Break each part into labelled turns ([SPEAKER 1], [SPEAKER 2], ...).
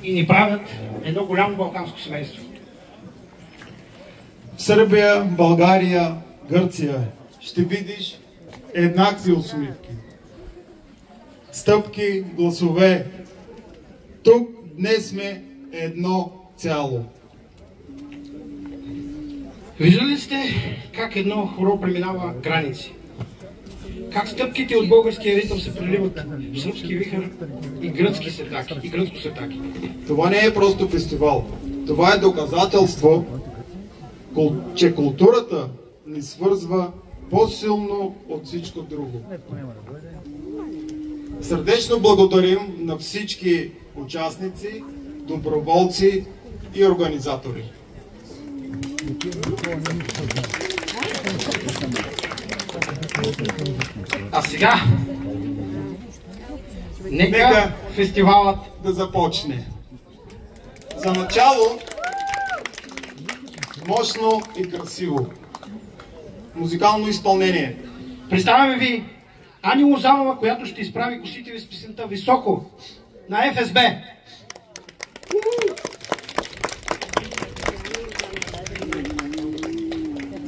[SPEAKER 1] и ни правят едно голямо балканско семейство.
[SPEAKER 2] В Сърбия, България, Гърция ще видиш еднакви усмивки. Стъпки, гласове. Тук днес сме едно цяло.
[SPEAKER 1] Виждали сте как едно хоро преминава граници? Как стъпките от българския ритъм се преливат в сръбски вихър и гръцки сетаки, и гръцко сетаки?
[SPEAKER 2] Това не е просто фестивал. Това е доказателство, че културата ни свързва по-силно от всичко друго. Сърдечно благодарим на всички участници, доброволци и организатори.
[SPEAKER 1] А сега, нека фестивалът
[SPEAKER 2] да започне. За начало, мощно и красиво музикално изпълнение.
[SPEAKER 1] Представяме ви Ани Лозанова, която ще изправи косите ви с песента "Високо" на ФСБ.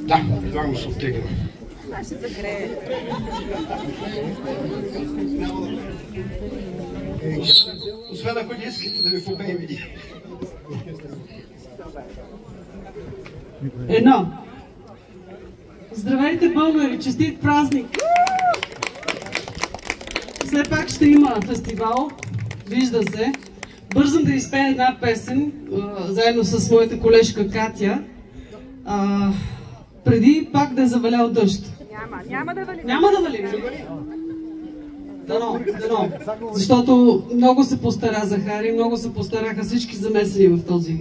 [SPEAKER 1] Да, предлагам се оттеглим. Освен ако не искате да ви побеем.
[SPEAKER 3] Едно. Здравейте, българи! Честит празник! Все пак ще има фестивал, вижда се. Бързам да изпея една песен, заедно с моята колежка Катя, преди пак да е завалял дъжд.
[SPEAKER 4] Няма да вали.
[SPEAKER 3] Няма да вали, нали? Дано. Защото много се постара Захари, много се постараха всички замесени в този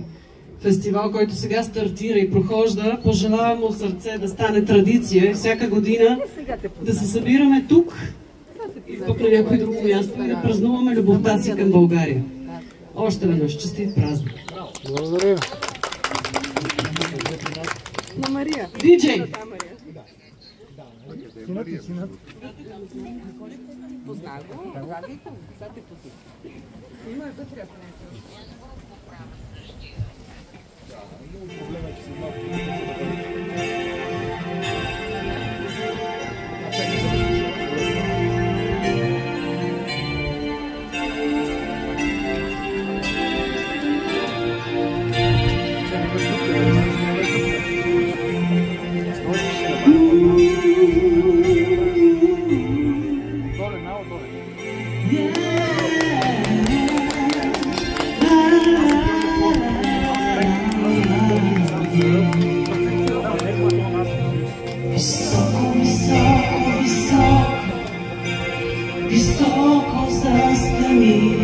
[SPEAKER 3] фестивал, който сега стартира и прохожда. Пожелавам му сърце да стане традиция и всяка година да се събираме тук и тук на някое друго място и да празнуваме любовта си към България. Още веднъж честит празник!
[SPEAKER 2] Благодаря!
[SPEAKER 4] На Мария.
[SPEAKER 3] Диджей!
[SPEAKER 4] Позна го. Има вътре.
[SPEAKER 3] Високо застани,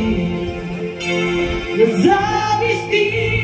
[SPEAKER 3] да зависти.